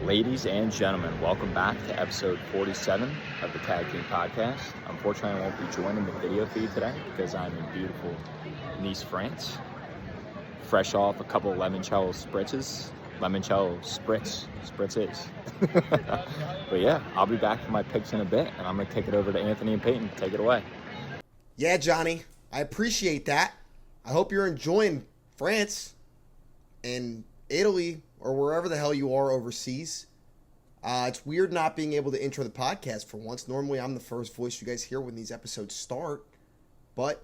Ladies and gentlemen, welcome back to episode 47 of the Tag Team Podcast. Unfortunately, I won't be joining the video feed today because I'm in beautiful Nice, France. Fresh off a couple of limoncello spritzes. Limoncello spritzes. But yeah, I'll be back for my picks in a bit, and I'm going to take it over to Anthony and Peyton. Take it away. Yeah, Johnny, I appreciate that. I hope you're enjoying France and Italy or wherever the hell you are overseas. It's weird not being able to intro the podcast for once. Normally, I'm the first voice you guys hear when these episodes start. But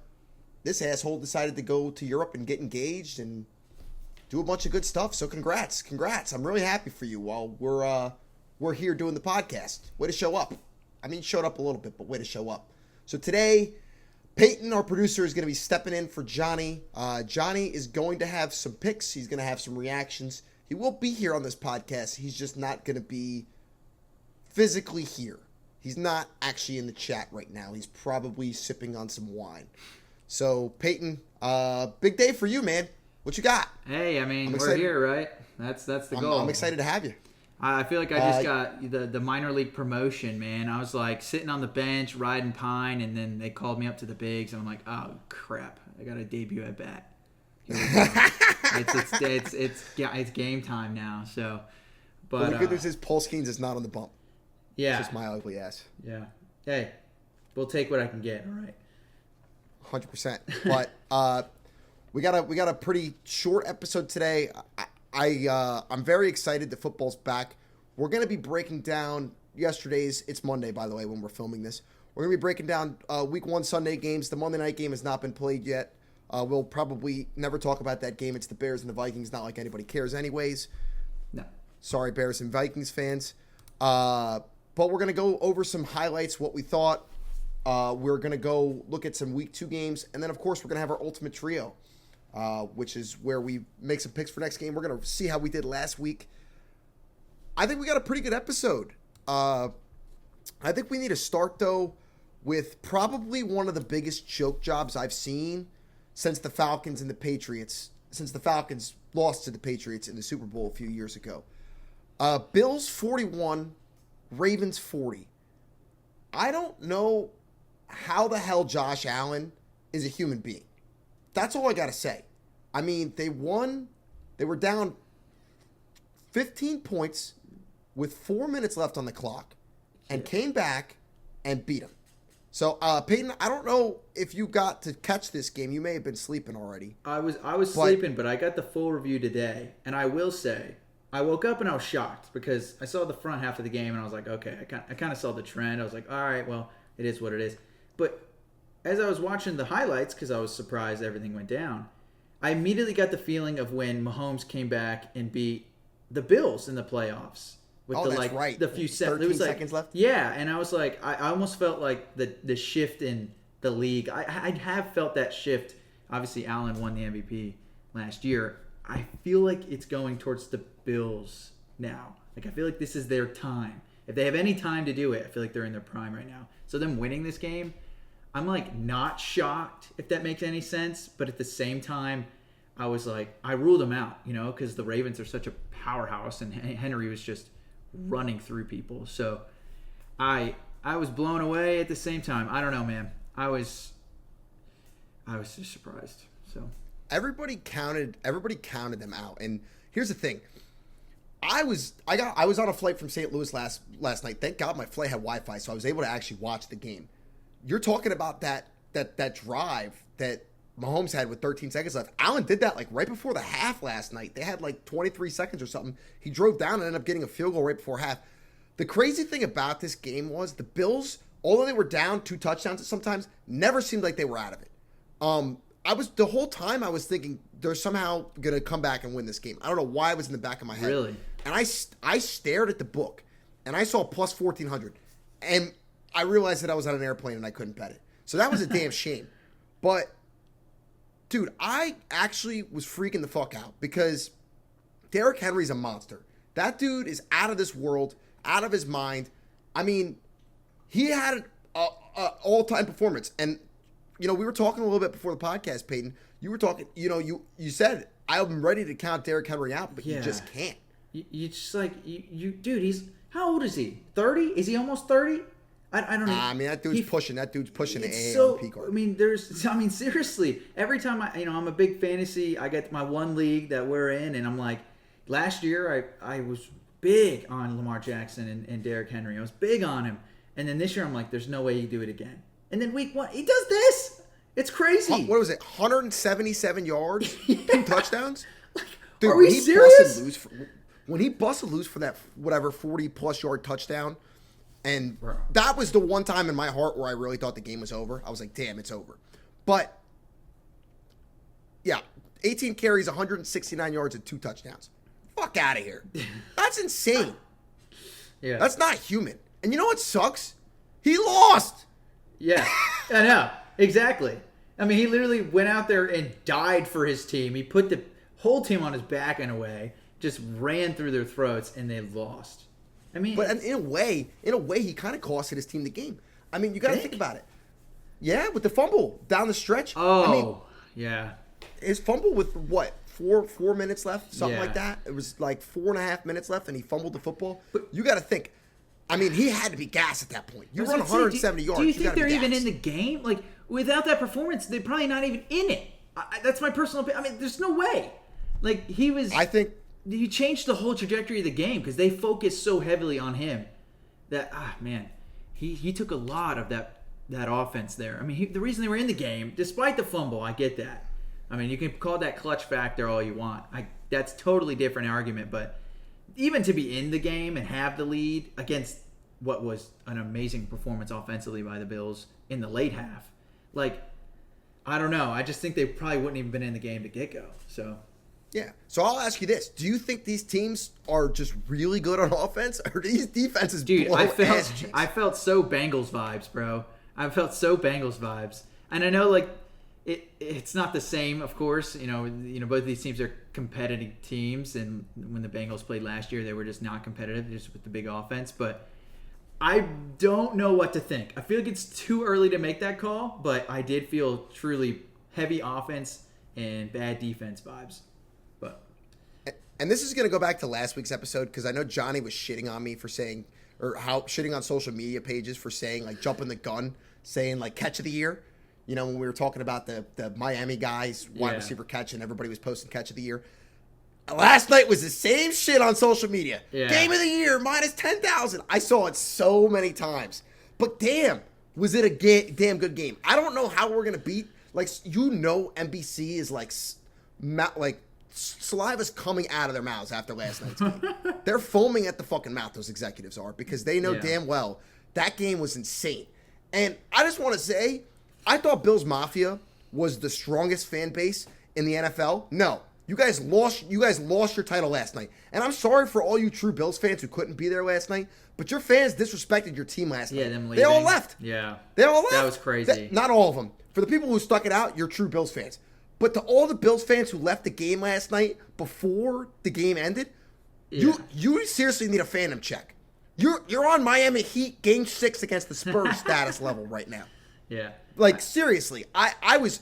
this asshole decided to go to Europe and get engaged and do a bunch of good stuff. So congrats. I'm really happy for you while we're here doing the podcast. Way to show up. I mean, showed up a little bit, but way to show up. So today, Peyton, our producer, is going to be stepping in for Johnny. Johnny is going to have some picks. He's going to have some reactions. He will be here on this podcast. He's just not going to be physically here. He's not actually in the chat right now. He's probably sipping on some wine. So, Peyton, big day for you, man. What you got? Hey, I mean, we're here, right? That's the goal. I'm excited to have you. I feel like I just got the minor league promotion, man. I was like sitting on the bench, riding pine, and then they called me up to the bigs, and I'm like, oh, crap. I got a debut at bat. It's game time now. So, but the good news is Paul Skeens is not on the bump. Yeah, it's just my ugly ass. Yeah. Hey, we'll take what I can get. All right. 100%. But we got a pretty short episode today. I'm very excited that football's back. We're gonna be breaking down yesterday's. It's Monday, by the way, when we're filming this. We're gonna be breaking down Week 1 Sunday games. The Monday night game has not been played yet. We'll probably never talk about that game. It's the Bears and the Vikings. Not like anybody cares anyways. No. Sorry, Bears and Vikings fans. But we're going to go over some highlights, what we thought. We're going to go look at some Week 2 games. And then, of course, we're going to have our Ultimate Trio, which is where we make some picks for next game. We're going to see how we did last week. I think we got a pretty good episode. I think we need to start, though, with probably one of the biggest choke jobs I've seen since the Falcons and the Patriots, since the Falcons lost to the Patriots in the Super Bowl a few years ago. Bills 41, Ravens 40. I don't know how the hell Josh Allen is a human being. That's all I got to say. I mean, they won. They were down 15 points with 4 minutes left on the clock and came back and beat them. So, Peyton, I don't know if you got to catch this game. You may have been sleeping already. I was sleeping, but I got the full review today. And I will say, I woke up and I was shocked because I saw the front half of the game and I was like, okay, I kind of saw the trend. I was like, all right, well, it is what it is. But as I was watching the highlights, because I was surprised everything went down, I immediately got the feeling of when Mahomes came back and beat the Bills in the playoffs. With the few 13 seconds left? Yeah, and I was like, I almost felt like the shift in the league. I have felt that shift. Obviously, Allen won the MVP last year. I feel like it's going towards the Bills now. Like, I feel like this is their time. If they have any time to do it, I feel like they're in their prime right now. So them winning this game, I'm like not shocked, if that makes any sense. But at the same time, I was like, I ruled them out, because the Ravens are such a powerhouse, and Henry was just running through people. So I was blown away at the same time. I don't know, man. I was just surprised. So everybody counted them out. And here's the thing. I was on a flight from St. Louis last night. Thank God my flight had Wi-Fi, so I was able to actually watch the game. You're talking about that drive that Mahomes had with 13 seconds left. Allen did that like right before the half last night. They had like 23 seconds or something. He drove down and ended up getting a field goal right before half. The crazy thing about this game was the Bills, although they were down 2 touchdowns sometimes, never seemed like they were out of it. The whole time I was thinking they're somehow going to come back and win this game. I don't know why it was in the back of my head. Really? And I stared at the book and I saw plus 1,400 and I realized that I was on an airplane and I couldn't bet it. So that was a damn shame. But dude, I actually was freaking the fuck out because Derrick Henry's a monster. That dude is out of this world, out of his mind. I mean, he had an all-time performance. And, we were talking a little bit before the podcast, Peyton. You were talking, you said, I'm ready to count Derrick Henry out, but you just can't. You just like dude. He's how old is he? 30? Is he almost 30? I don't know. I mean, that dude's pushing the It's AARP card. I mean, seriously. Every time I'm a big fantasy. I get my one league that we're in, and I'm like, last year I was big on Lamar Jackson and Derrick Henry. I was big on him, and then this year I'm like, there's no way you do it again. And then week 1, he does this. It's crazy. What was it? 177 yards, 2 touchdowns. Dude, are we serious? When he busted loose for that 40+ yard touchdown. And Bro. that was the one time in my heart where I really thought the game was over. I was like, damn, it's over. But, yeah, 18 carries, 169 yards, and 2 touchdowns. Fuck out of here. That's insane. Yeah. That's not human. And you know what sucks? He lost. Yeah, I know. Exactly. I mean, he literally went out there and died for his team. He put the whole team on his back in a way, just ran through their throats, and they lost. I mean, but in a way, he kind of costed his team the game. I mean, you got to think about it. Yeah, with the fumble down the stretch. Oh, I mean, yeah. His fumble with what, four minutes left, something Yeah. like that. It was like 4.5 minutes left, and he fumbled the football. But you got to think. I mean, he had to be gassed at that point. You run 170 yards. Do you think they're gassed. even in the game? Like, without that performance, they're probably not even in it. That's my personal opinion. I mean, there's no way. Like, he was. I think. You changed the whole trajectory of the game because they focused so heavily on him that man, he took a lot of that offense there. I mean, the reason they were in the game, despite the fumble, I get that. I mean, you can call that clutch factor all you want. That's totally different argument, but even to be in the game and have the lead against what was an amazing performance offensively by the Bills in the late half, like, I don't know. I just think they probably wouldn't even been in the game to get go. So. Yeah. So I'll ask you this. Do you think these teams are just really good on offense, or these defenses blow I felt so Bengals vibes, bro. I felt so Bengals vibes. And I know, like, it's not the same, of course. You know, both of these teams are competitive teams, and when the Bengals played last year, they were just not competitive, just with the big offense. But I don't know what to think. I feel like it's too early to make that call, but I did feel truly heavy offense and bad defense vibes. And this is going to go back to last week's episode because I know Johnny was shitting on me for saying, or how shitting on social media pages for saying, like, jumping the gun, saying, like, catch of the year. You know, when we were talking about the Miami guys, wide receiver catch, and everybody was posting catch of the year. Last night was the same shit on social media. Yeah. Game of the year, minus 10,000. I saw it so many times. But damn, was it a damn good game. I don't know how we're going to beat, like, NBC is like saliva's coming out of their mouths after last night's game. They're foaming at the fucking mouth, those executives are, because they know damn well that game was insane. And I just want to say, I thought Bills Mafia was the strongest fan base in the NFL. No. You guys lost your title last night. And I'm sorry for all you true Bills fans who couldn't be there last night, but your fans disrespected your team last night. Them leaving. They all left. Yeah. They all left. That was crazy. Not all of them. For the people who stuck it out, you're true Bills fans. But to all the Bills fans who left the game last night before the game ended, you seriously need a phantom check. You're on Miami Heat Game 6 against the Spurs status level right now. Yeah. Like, seriously, I was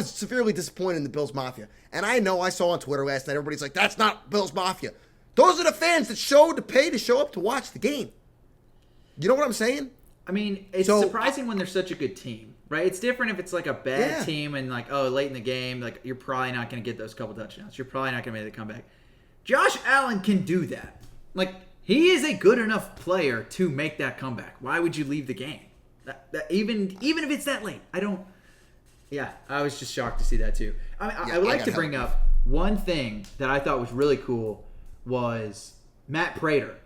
severely disappointed in the Bills Mafia. And I know I saw on Twitter last night, everybody's like, that's not Bills Mafia. Those are the fans that showed to pay to show up to watch the game. You know what I'm saying? I mean, it's surprising when they're such a good team, right? It's different if it's like a bad team and like, late in the game, like you're probably not going to get those couple touchdowns. You're probably not going to make the comeback. Josh Allen can do that. Like, he is a good enough player to make that comeback. Why would you leave the game? Even if it's that late, I was just shocked to see that too. I mean, I would like to bring up one thing that I thought was really cool was Matt Prater.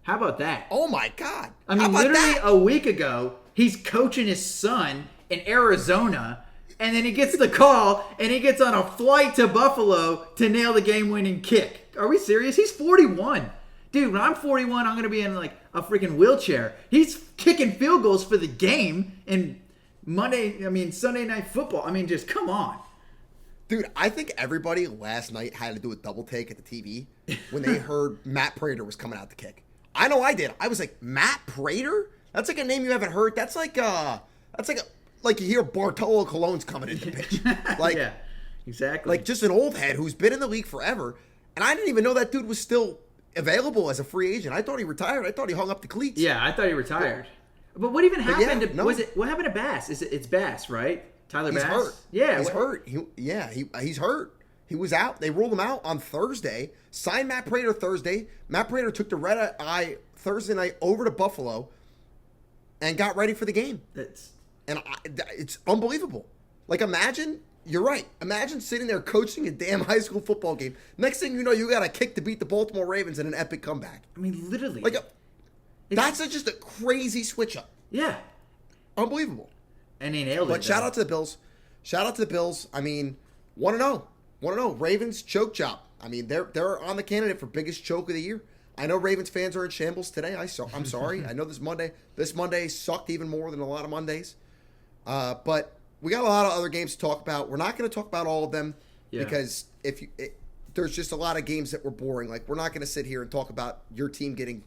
How about that? Oh my God. I mean, literally a week ago, he's coaching his son in Arizona, and then he gets the call, and he gets on a flight to Buffalo to nail the game-winning kick. Are we serious? He's 41. Dude, when I'm 41, I'm going to be in like a freaking wheelchair. He's kicking field goals for the game in Sunday Night Football. I mean, just come on. Dude, I think everybody last night had to do a double take at the TV when they heard Matt Prater was coming out to kick. I know I did. I was like, Matt Prater? That's like a name you haven't heard. That's like you hear Bartolo Colon's coming into pitch. Like, yeah, exactly. Like just an old head who's been in the league forever. And I didn't even know that dude was still available as a free agent. I thought he retired. I thought he hung up the cleats. Yeah, I thought he retired. But what even happened? What happened to Bass? It's Bass, right? Tyler He's Bass. hurt. Yeah, he's hurt. He's hurt. He was out. They ruled him out on Thursday. Signed Matt Prater Thursday. Matt Prater took the red eye Thursday night over to Buffalo and got ready for the game. It's unbelievable. Like, imagine, you're right. Imagine sitting there coaching a damn high school football game. Next thing you know, you got a kick to beat the Baltimore Ravens in an epic comeback. I mean, literally. That's just a crazy switch up. Yeah. Unbelievable. And he nailed it. But shout out to the Bills. Shout out to the Bills. I mean, 1-0. 1-0. Ravens choke job. I mean, they're on the candidate for biggest choke of the year. I know Ravens fans are in shambles today. I'm sorry. I know this Monday sucked even more than a lot of Mondays. But we got a lot of other games to talk about. We're not going to talk about all of them because there's just a lot of games that were boring. Like, we're not going to sit here and talk about your team getting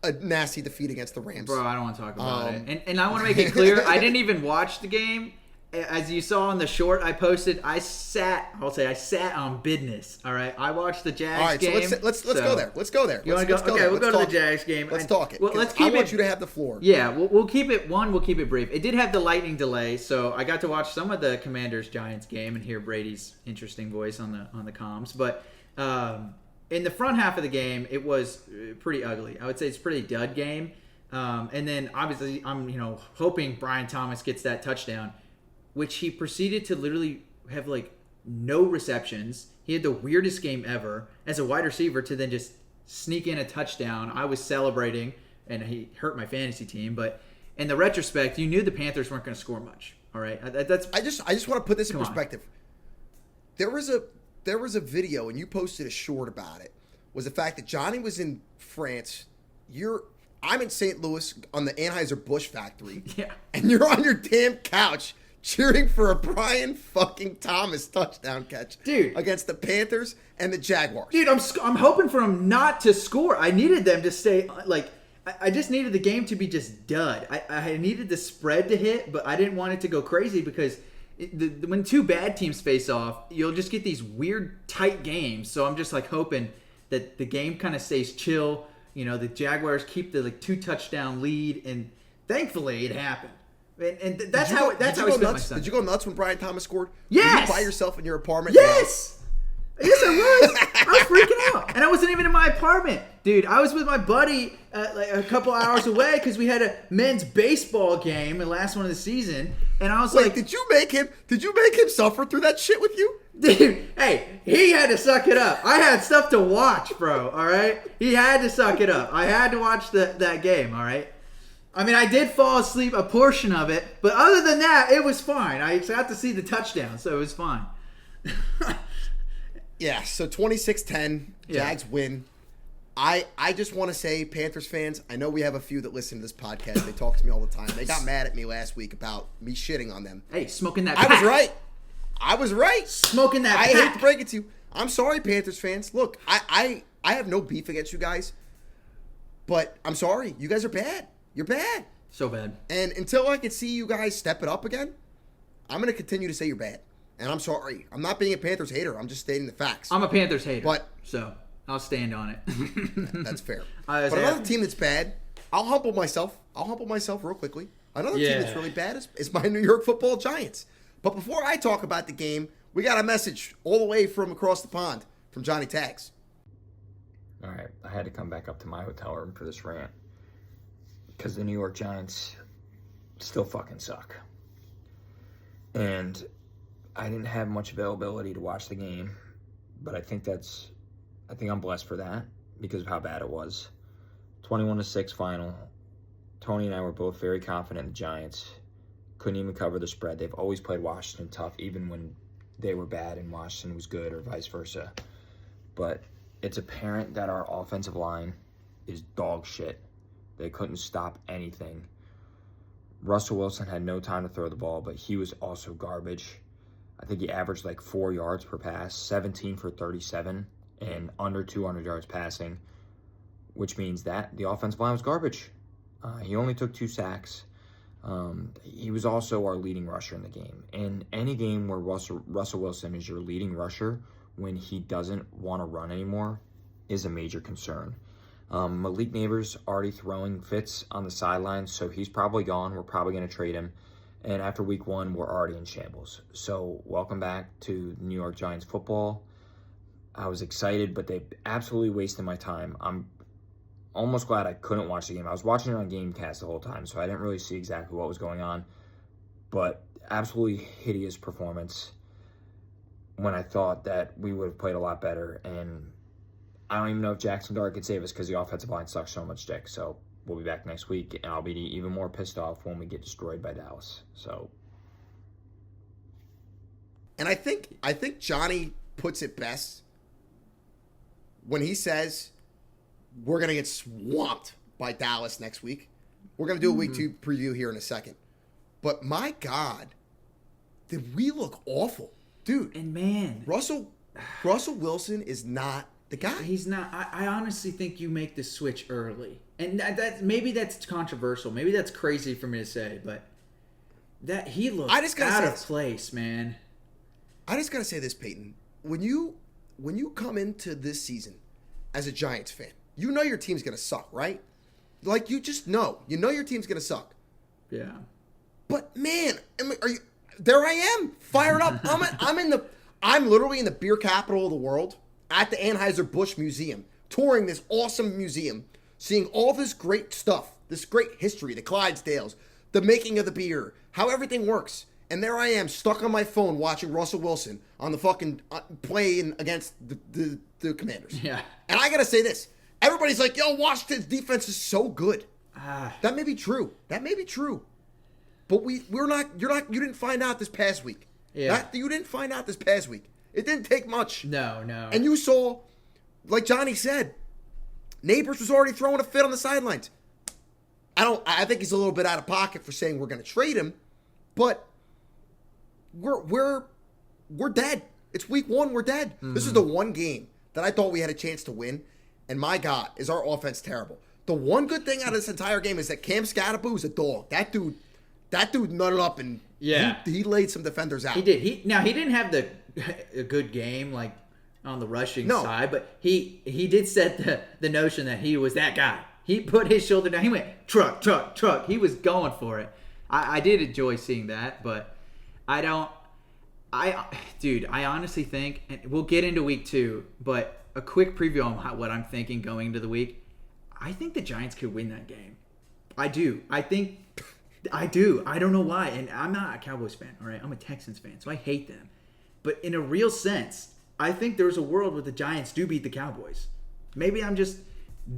a nasty defeat against the Rams. Bro, I don't want to talk about it. And I want to make it clear, I didn't even watch the game. As you saw in the short I posted, I sat on business. All right, I watched the Jags game. So let's go there. Let's go there. You want to go? Okay, we'll go to the Jags game. Let's talk it. Well, I want you to have the floor. Yeah, we'll keep it. We'll keep it brief. It did have the lightning delay, so I got to watch some of the Commanders Giants game and hear Brady's interesting voice on the comms. But in the front half of the game, it was pretty ugly. I would say it's a pretty dud game. And then obviously, I'm hoping Brian Thomas gets that touchdown, which he proceeded to literally have like no receptions. He had the weirdest game ever as a wide receiver to then just sneak in a touchdown. I was celebrating, and he hurt my fantasy team. But in the retrospect, you knew the Panthers weren't going to score much. All right, I just want to put this in perspective. There was a video, and you posted a short about it. Was the fact that Johnny was in France. I'm in St. Louis on the Anheuser-Busch factory. Yeah, and you're on your damn couch cheering for a Brian fucking Thomas touchdown catch, dude, against the Panthers and the Jaguars. Dude, I'm hoping for him not to score. I needed them to stay like. I just needed the game to be just dud. I needed the spread to hit, but I didn't want it to go crazy because when two bad teams face off, you'll just get these weird tight games. So I'm just like hoping that the game kind of stays chill. The Jaguars keep the 2 touchdown lead, and thankfully it happened. And that's how I spent my Sunday. Did you go nuts when Brian Thomas scored? Yes. Were you by yourself in your apartment? Yes. Yes, I was. I was freaking out, and I wasn't even in my apartment, dude. I was with my buddy a couple hours away because we had a men's baseball game, the last one of the season, and I was like, "Did you make him suffer through that shit with you?" Dude, hey, he had to suck it up. I had stuff to watch, bro. All right, he had to suck it up. I had to watch that game. All right. I mean, I did fall asleep a portion of it, but other than that, it was fine. I got to see the touchdown, so it was fine. Yeah, so 26-10, Jags win. I just want to say, Panthers fans, I know we have a few that listen to this podcast. They talk to me all the time. They got mad at me last week about me shitting on them. Hey, smoking that pack. I was right. Smoking that pack. I hate to break it to you. I'm sorry, Panthers fans. Look, I have no beef against you guys, but I'm sorry. You guys are bad. You're bad. So bad. And until I can see you guys step it up again, I'm going to continue to say you're bad. And I'm sorry. I'm not being a Panthers hater. I'm just stating the facts. I'm a Panthers hater. So I'll stand on it. That's fair. But another team that's bad, I'll humble myself real quickly. Another team that's really bad is my New York Football Giants. But before I talk about the game, we got a message all the way from across the pond from Johnny Tags. All right. I had to come back up to my hotel room for this rant because the New York Giants still fucking suck. And I didn't have much availability to watch the game, but I think I'm blessed for that because of how bad it was. 21-6 final. Tony and I were both very confident in the Giants. Couldn't even cover the spread. They've always played Washington tough, even when they were bad and Washington was good or vice versa. But it's apparent that our offensive line is dog shit. They couldn't stop anything. Russell Wilson had no time to throw the ball, but he was also garbage. I think he averaged 4 yards per pass, 17 for 37, and under 200 yards passing, which means that the offensive line was garbage. He only took 2 sacks. He was also our leading rusher in the game. In any game where Russell Wilson is your leading rusher when he doesn't want to run anymore, is a major concern. Malik Neighbors already throwing fits on the sidelines, so he's probably gone. We're probably going to trade him. And after week 1, we're already in shambles. So welcome back to New York Giants football. I was excited, but they absolutely wasted my time. I'm almost glad I couldn't watch the game. I was watching it on GameCast the whole time, so I didn't really see exactly what was going on. But absolutely hideous performance when I thought that we would have played a lot better. And I don't even know if Jackson Dart could save us because the offensive line sucks so much dick. So we'll be back next week, and I'll be even more pissed off when we get destroyed by Dallas. So, and I think Johnny puts it best when he says we're gonna get swamped by Dallas next week. We're gonna do a week 2 preview here in a second. But my God, did we look awful, dude? And man, Russell Wilson is not the guy. He's not. I honestly think you make the switch early, and maybe that's controversial. Maybe that's crazy for me to say, but that he looks out of place, man. I just gotta say this, Peyton. When you come into this season as a Giants fan, you know your team's gonna suck, right? Like you just know. You know your team's gonna suck. Yeah. But man, are you? There I am, fired up. I'm literally in the beer capital of the world at the Anheuser-Busch Museum, touring this awesome museum, seeing all this great stuff, this great history, the Clydesdales, the making of the beer, how everything works. And there I am, stuck on my phone watching Russell Wilson on the fucking playing against the Commanders. Yeah. And I gotta say this: everybody's like, "Yo, Washington's defense is so good." That may be true. But we're not. You didn't find out this past week. Yeah. You didn't find out this past week. It didn't take much. No. And you saw, like Johnny said, Neighbors was already throwing a fit on the sidelines. I think he's a little bit out of pocket for saying we're going to trade him, but we're dead. It's week 1. We're dead. Mm-hmm. This is the one game that I thought we had a chance to win, and my God, is our offense terrible. The one good thing out of this entire game is that Cam Scatterboo is a dog. That dude nutted up and he laid some defenders out. He did. He didn't have a good game like on the rushing side, but he did set the notion that he was that guy. He put his shoulder down. He went truck. He was going for it. I did enjoy seeing that, but I honestly think, and we'll get into week 2, but a quick preview on what I'm thinking going into the week. I think the Giants could win that game. I do. I do. I don't know why. And I'm not a Cowboys fan, all right? I'm a Texans fan, so I hate them. But in a real sense, I think there's a world where the Giants do beat the Cowboys. Maybe I'm just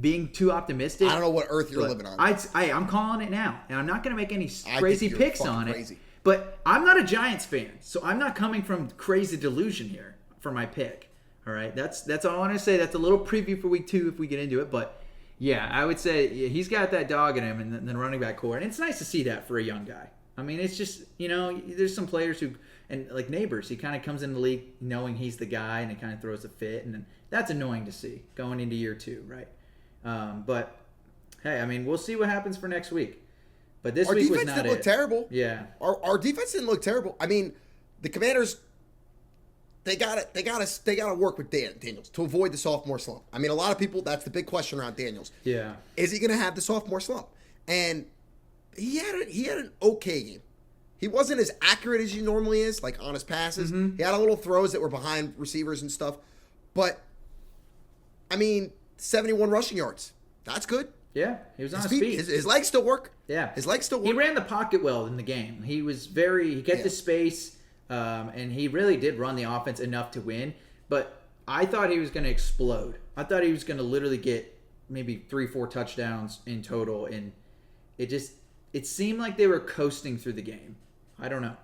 being too optimistic. I don't know what earth you're living on. I'm calling it now. And I'm not going to make any crazy picks on it. Crazy. But I'm not a Giants fan, so I'm not coming from crazy delusion here for my pick. All right? That's all I want to say. That's a little preview for week 2 if we get into it. But yeah, I would say he's got that dog in him and the running back core. And it's nice to see that for a young guy. I mean, it's just, there's some players who, and like Neighbors, he kind of comes in the league knowing he's the guy and it kind of throws a fit. And then that's annoying to see going into year 2, right? But, hey, I mean, we'll see what happens for next week. But this week was not it. Our defense didn't look terrible. Yeah. Our defense didn't look terrible. I mean, the Commanders, they gotta work with Daniels to avoid the sophomore slump. I mean, a lot of people, that's the big question around Daniels. Yeah. Is he gonna have the sophomore slump? And he had an okay game. He wasn't as accurate as he normally is, like on his passes. Mm-hmm. He had a little throws that were behind receivers and stuff. But I mean, 71 rushing yards. That's good. Yeah, he was on his feet. His legs still work. Yeah. His legs still work. He ran the pocket well in the game. He kept the space, and he really did run the offense enough to win. But I thought he was going to explode. I thought he was going to literally get maybe 3-4 touchdowns in total, and it seemed like they were coasting through the game. I don't know.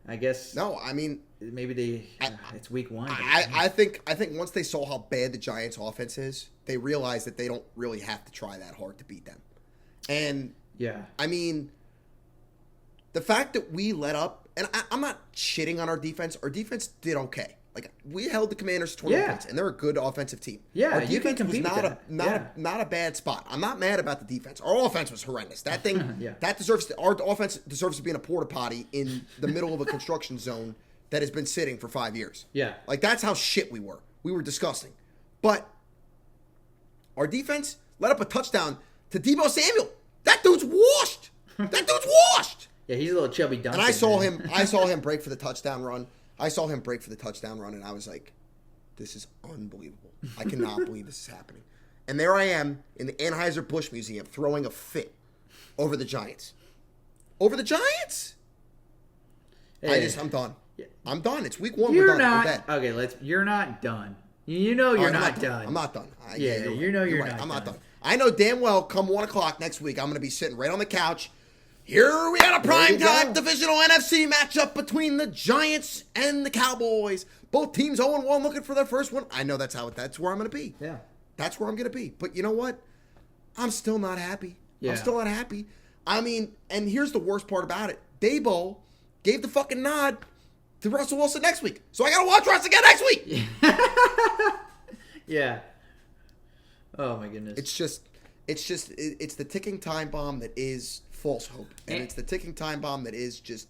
I guess. No, I mean, maybe it's week 1. I think once they saw how bad the Giants' offense is, they realized that they don't really have to try that hard to beat them. And yeah, I mean, the fact that we let up, and I'm not shitting on our defense. Our defense did okay. Like, we held the Commanders to 20 points, and they're a good offensive team. Yeah, our defense you can compete was not a bad spot. I'm not mad about the defense. Our offense was horrendous. That thing, our offense deserves to be in a porta potty in the middle of a construction zone that has been sitting for 5 years. Yeah, like that's how shit we were. We were disgusting. But Our defense let up a touchdown to Deebo Samuel. That dude's washed. Yeah, he's a little chubby Duncan. And I saw him break for the touchdown run. And I was like, this is unbelievable. I cannot believe this is happening. And there I am in the Anheuser-Busch Museum throwing a fit over the Giants. Hey. I'm done. I'm done. It's week 1. You're We're done. not. We're dead. Okay, you're not done. You know you're not done. I'm not done. You're right. not I'm not done. done. I know damn well come 1 o'clock next week, I'm going to be sitting right on the couch. Here we got a primetime divisional NFC matchup between the Giants and the Cowboys. Both teams 0-1 looking for their first one. I know that's where I'm going to be. Yeah. That's where I'm going to be. But you know what? I'm still not happy. Yeah. I'm still not happy. I mean, and here's the worst part about it. Daboll gave the fucking nod to Russell Wilson next week. So I got to watch Russ again next week. Yeah. Oh, my goodness. It's the ticking time bomb that is false hope. And it's the ticking time bomb that is just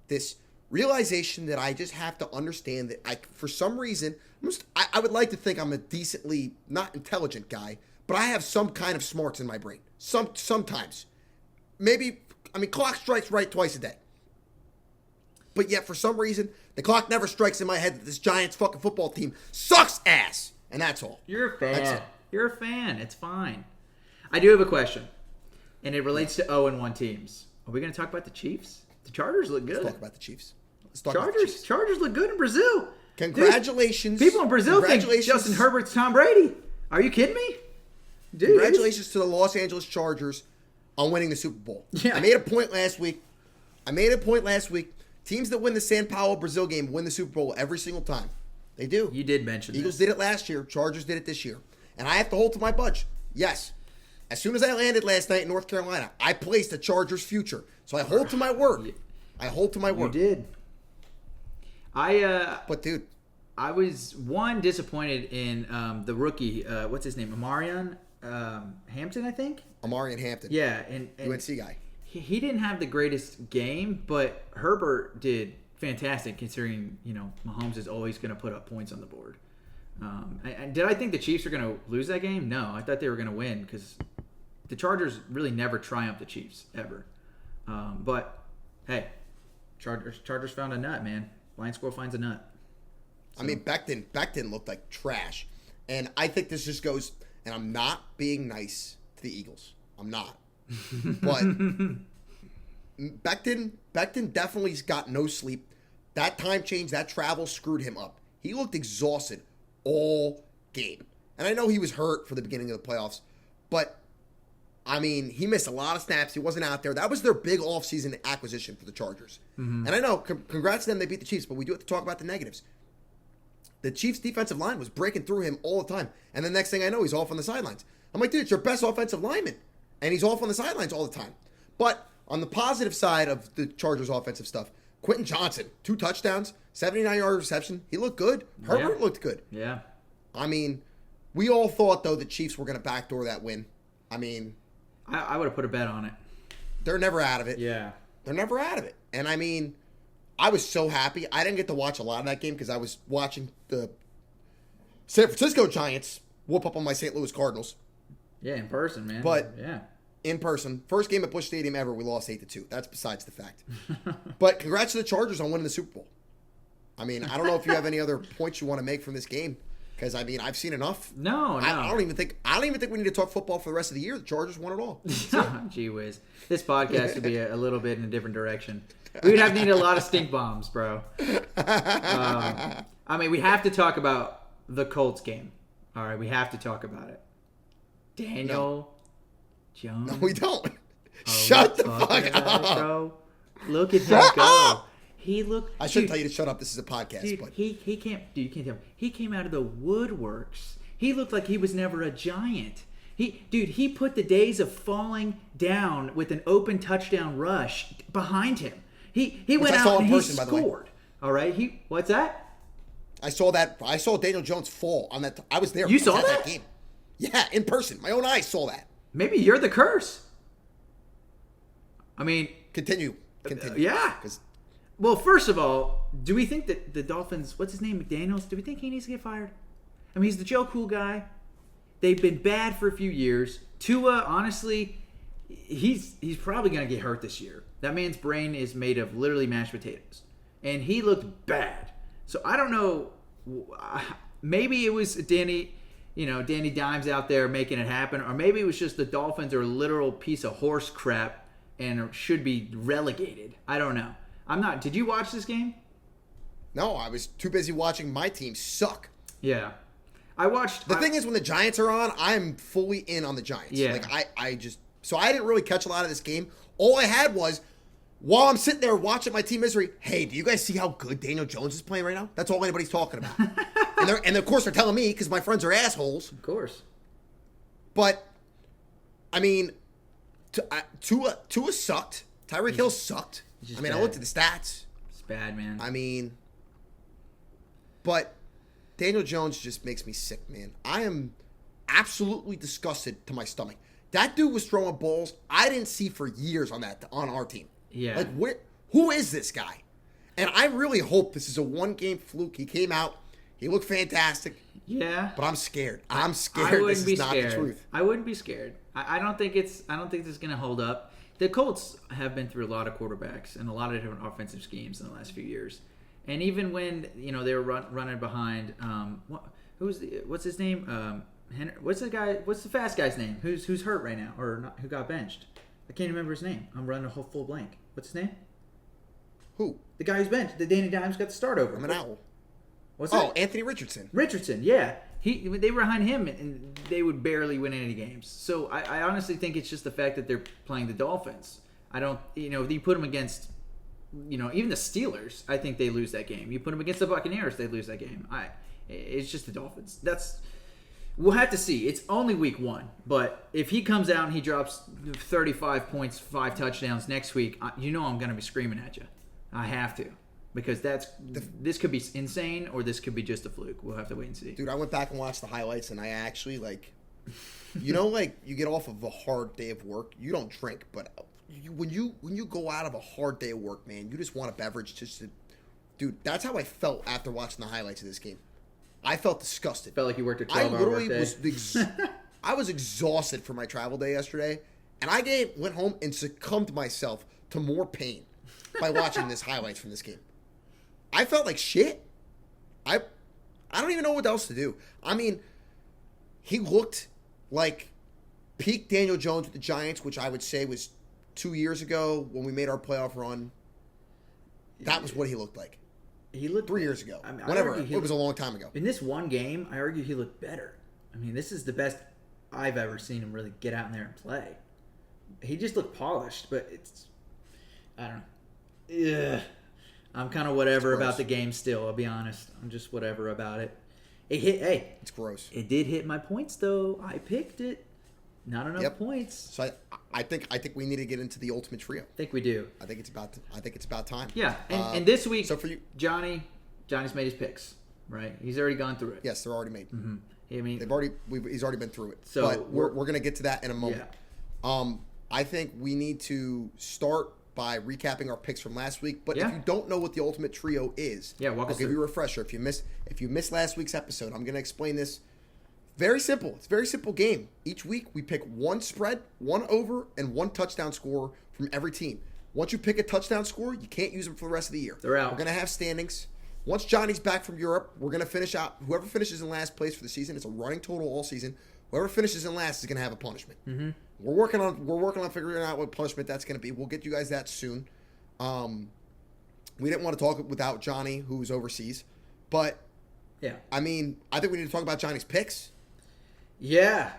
this realization that I just have to understand that for some reason, I would like to think I'm a decently, not intelligent guy, but I have some kind of smarts in my brain. Sometimes. Maybe, clock strikes right twice a day. But yet, for some reason, the clock never strikes in my head that this Giants fucking football team sucks ass. And that's all. You're a fan. That's it. You're a fan. It's fine. I do have a question, and it relates to 0-1 teams. Are we going to talk about the Chiefs? The Chargers look good. Let's talk about the Chiefs. About the Chiefs. Chargers look good in Brazil. Congratulations. Dude, people in Brazil think Justin Herbert's Tom Brady. Are you kidding me? Dude, congratulations to the Los Angeles Chargers on winning the Super Bowl. Yeah. I made a point last week. Teams that win the São Paulo Brazil game win the Super Bowl every single time. They do. You did mention Eagles this. did it last year. Chargers did it this year. And I have to hold to my budge. Yes. As soon as I landed last night in North Carolina, I placed the Chargers' future. So I hold to my word. You did. But, dude. I was, disappointed in the rookie, what's his name, Amarian Hampton, I think? Amarian Hampton. Yeah. And UNC guy. He didn't have the greatest game, but Herbert did fantastic considering, Mahomes is always going to put up points on the board. Did I think the Chiefs were going to lose that game? No, I thought they were going to win because the Chargers really never triumphed the Chiefs, ever. But, hey, Chargers found a nut, man. Blind squirrel finds a nut. So. Becton looked like trash. And I think this just goes, and I'm not being nice to the Eagles. I'm not. But Becton definitely's got no sleep. That time change, that travel screwed him up. He looked exhausted all game. And I know he was hurt for the beginning of the playoffs, but he missed a lot of snaps. He wasn't out there. That was their big offseason acquisition for the Chargers. Mm-hmm. And I know, congrats to them, they beat the Chiefs, but we do have to talk about the negatives. The Chiefs' defensive line was breaking through him all the time. And the next thing I know, he's off on the sidelines. I'm like, dude, it's your best offensive lineman. And he's off on the sidelines all the time. But on the positive side of the Chargers' offensive stuff, Quentin Johnson, 2 touchdowns, 79-yard reception. He looked good. Herbert looked good. Yeah. We all thought, though, the Chiefs were going to backdoor that win. I would have put a bet on it. They're never out of it. Yeah. They're never out of it. And, I was so happy. I didn't get to watch a lot of that game because I was watching the San Francisco Giants whoop up on my St. Louis Cardinals. Yeah, in person, man. But yeah. In person. First game at Busch Stadium ever, we lost 8-2. That's besides the fact. But congrats to the Chargers on winning the Super Bowl. I don't know if you have any other points you want to make from this game. Because, I've seen enough. No. I don't even think we need to talk football for the rest of the year. The Chargers won it all. Gee whiz. This podcast would be a little bit in a different direction. We would have needed a lot of stink bombs, bro. We have to talk about the Colts game. All right, we have to talk about it. Daniel Jones. No, we don't. Shut the fuck up. Bro. Look at him go. He looked. I shouldn't tell you to shut up. This is a podcast. Dude, but he can't. Dude, you can't tell me. He came out of the woodworks. He looked like he was never a giant. He put the days of falling down with an open touchdown rush behind him. He went out and he scored. All right. What's that? I saw that. I saw Daniel Jones fall on that. I was there. You saw that game? Yeah, in person. My own eyes saw that. Maybe you're the curse. Continue. Yeah. Well, first of all, do we think that the Dolphins, what's his name, McDaniels, do we think he needs to get fired? He's the Joe Cool guy. They've been bad for a few years. Tua, honestly, he's probably going to get hurt this year. That man's brain is made of literally mashed potatoes. And he looked bad. So I don't know. Maybe it was Danny Dimes out there making it happen. Or maybe it was just the Dolphins are a literal piece of horse crap and should be relegated. I don't know. I'm not. Did you watch this game? No, I was too busy watching my team suck. Yeah. I watched. The thing is, when the Giants are on, I'm fully in on the Giants. Yeah. Like, so I didn't really catch a lot of this game. All I had was, while I'm sitting there watching my team misery, hey, do you guys see how good Daniel Jones is playing right now? That's all anybody's talking about. and of course, they're telling me because my friends are assholes. Of course. But, I mean, Tua sucked. Tyreek Hill sucked. I mean, bad. I looked at the stats. It's bad, man. I mean, but Daniel Jones just makes me sick, man. I am absolutely disgusted to my stomach. That dude was throwing balls I didn't see for years on our team. Yeah. Like, who is this guy? And I really hope this is a one-game fluke. He came out. He looked fantastic. Yeah. But I'm scared. I'm scared this is not the truth. I wouldn't be scared. I don't think this is going to hold up. The Colts have been through a lot of quarterbacks and a lot of different offensive schemes in the last few years. And even when, they were running behind what's his name? What's the fast guy's name? Who's hurt right now or not, who got benched? I can't remember his name. I'm running a whole full blank. What's his name? Who? The guy who's benched. The Danny Dimes got the start over. I'm an owl. What's that? Oh, Anthony Richardson. Richardson, yeah. They were behind him, and they would barely win any games. So I honestly think it's just the fact that they're playing the Dolphins. I don't, if you put them against, even the Steelers, I think they lose that game. You put them against the Buccaneers, they lose that game. It's just the Dolphins. We'll have to see. It's only week 1, but if he comes out and he drops 35 points, 5 touchdowns next week, I'm going to be screaming at you. I have to. Because this could be insane or this could be just a fluke. We'll have to wait and see. Dude, I went back and watched the highlights, and I actually, you get off of a hard day of work, you don't drink, but when you go out of a hard day of work, man, you just want a beverage dude, that's how I felt after watching the highlights of this game. I felt disgusted. Felt like you worked a 12-hour workday. I was exhausted from my travel day yesterday, and I went home and succumbed myself to more pain by watching this highlights from this game. I felt like shit. I don't even know what else to do. I mean, he looked like peak Daniel Jones with the Giants, which I would say was 2 years ago when we made our playoff run. That was what he looked like. He looked 3 years ago. I mean, whatever. It was a long time ago. In this one game, I argue he looked better. I mean, this is the best I've ever seen him really get out in there and play. He just looked polished, but I don't know. Ugh. I'm kind of whatever about the game still, I'll be honest. I'm just whatever about it. It's gross. It did hit my points, though. I picked it. Not enough points. So I think we need to get into the ultimate trio. I think we do. I think it's about time. Yeah, and this week, so for you, Johnny's made his picks, right? He's already gone through it. Yes, they're already made. Mm-hmm. I mean, he's already been through it. So but we're going to get to that in a moment. Yeah. I think we need to start by recapping our picks from last week. But if you don't know what the ultimate trio is, I'll give you a refresher. If you missed last week's episode, I'm going to explain this. Very simple. It's a very simple game. Each week we pick one spread, one over, and one touchdown score from every team. Once you pick a touchdown score, you can't use them for the rest of the year. They're out. We're going to have standings. Once Johnny's back from Europe, we're going to finish out. Whoever finishes in last place for the season, it's a running total all season. Whoever finishes in last is going to have a punishment. Mm-hmm. We're working on figuring out what punishment that's going to be. We'll get you guys that soon. We didn't want to talk without Johnny, who's overseas, but I mean, I think we need to talk about Johnny's picks. Yeah,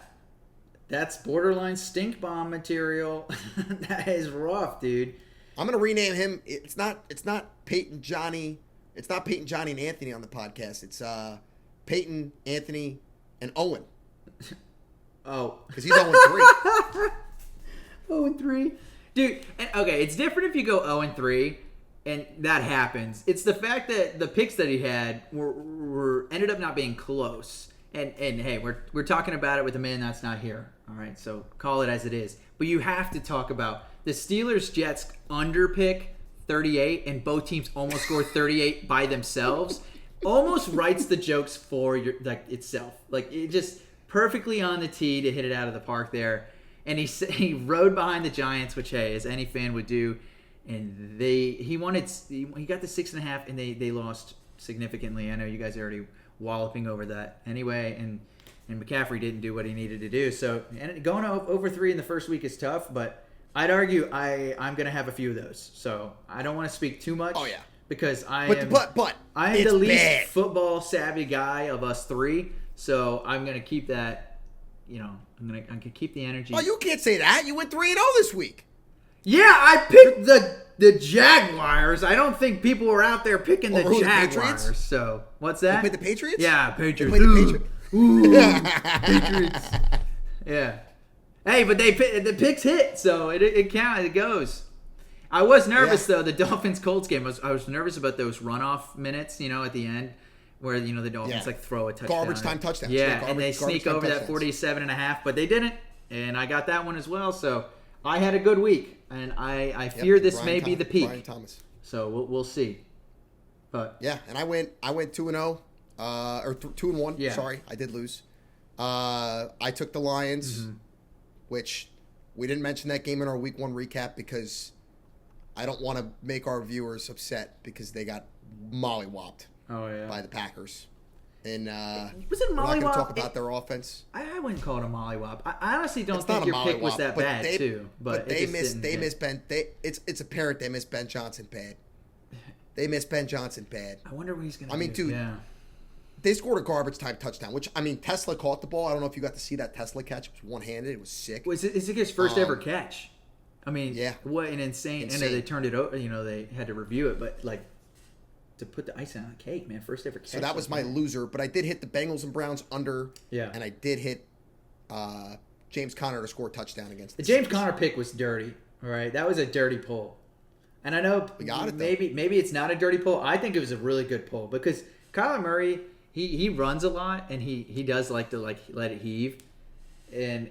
that's borderline stink bomb material. That is rough, dude. I'm gonna rename him. It's not Peyton Johnny. It's not Peyton Johnny and Anthony on the podcast. It's Peyton, Anthony, and Owen. Oh, because he's 0-3. 0-3, dude. Okay, it's different if you go 0-3, and that happens. It's the fact that the picks that he had were ended up not being close. And hey, we're talking about it with a man that's not here. All right, so call it as it is. But you have to talk about the Steelers-Jets under pick 38, and both teams almost scored 38 by themselves. Almost writes the jokes for itself. Like it just perfectly on the tee to hit it out of the park there. And he rode behind the Giants, which, hey, as any fan would do. And he got the 6.5, and they lost significantly. I know you guys are already walloping over that anyway. And McCaffrey didn't do what he needed to do. So and going over 3 in the first week is tough, but I'd argue I'm going to have a few of those. So I don't want to speak too much. Oh, yeah. Because I am it's the least bad. football savvy guy of us 3. So I'm going to keep that. I'm gonna keep the energy. Oh, you can't say that. You went 3-0 this week. Yeah, I picked the Jaguars. I don't think people were out there picking the Jaguars. The So what's that? They played the Patriots? Yeah, Patriots. They played the Patriots. Ooh, Patriots. Yeah. Hey, but the picks hit, so it counts. It goes. I was nervous though. The Dolphins-Colts game. I was nervous about those runoff minutes. At the end. Where the Dolphins throw a touchdown. Garbage time touchdown. Yeah, and they sneak over that 47.5, but they didn't, and I got that one as well. So I had a good week, and I fear this may be the peak. Brian Thomas. So we'll see. But yeah, and I went 2-0, or 2-1. Yeah. Sorry, I did lose. I took the Lions, which we didn't mention that game in our Week 1 recap because I don't want to make our viewers upset because they got mollywopped. Oh yeah, by the Packers, and was it we're not mollywop? going to talk about their offense. I wouldn't call it a mollywop. I honestly don't It's think not your a pick was mollywop, that bad too. But they missed Ben. It's apparent they missed Ben Johnson bad. They missed Ben Johnson bad. I wonder what he's going to do. I mean, dude, they scored a garbage time touchdown. Which Tesla caught the ball. I don't know if you got to see that Tesla catch. It was one-handed. It was sick. Is it his first ever catch? I mean, yeah. What an insane. I know they turned it over. They had to review it, but to put the icing on the cake, man. First ever catch. So that was my loser, but I did hit the Bengals and Browns under. Yeah. And I did hit James Conner to score a touchdown against the James Conner pick was dirty. All right. That was a dirty pull. And I know maybe it's not a dirty pull. I think it was a really good pull because Kyler Murray, he runs a lot and he does like to let it heave. And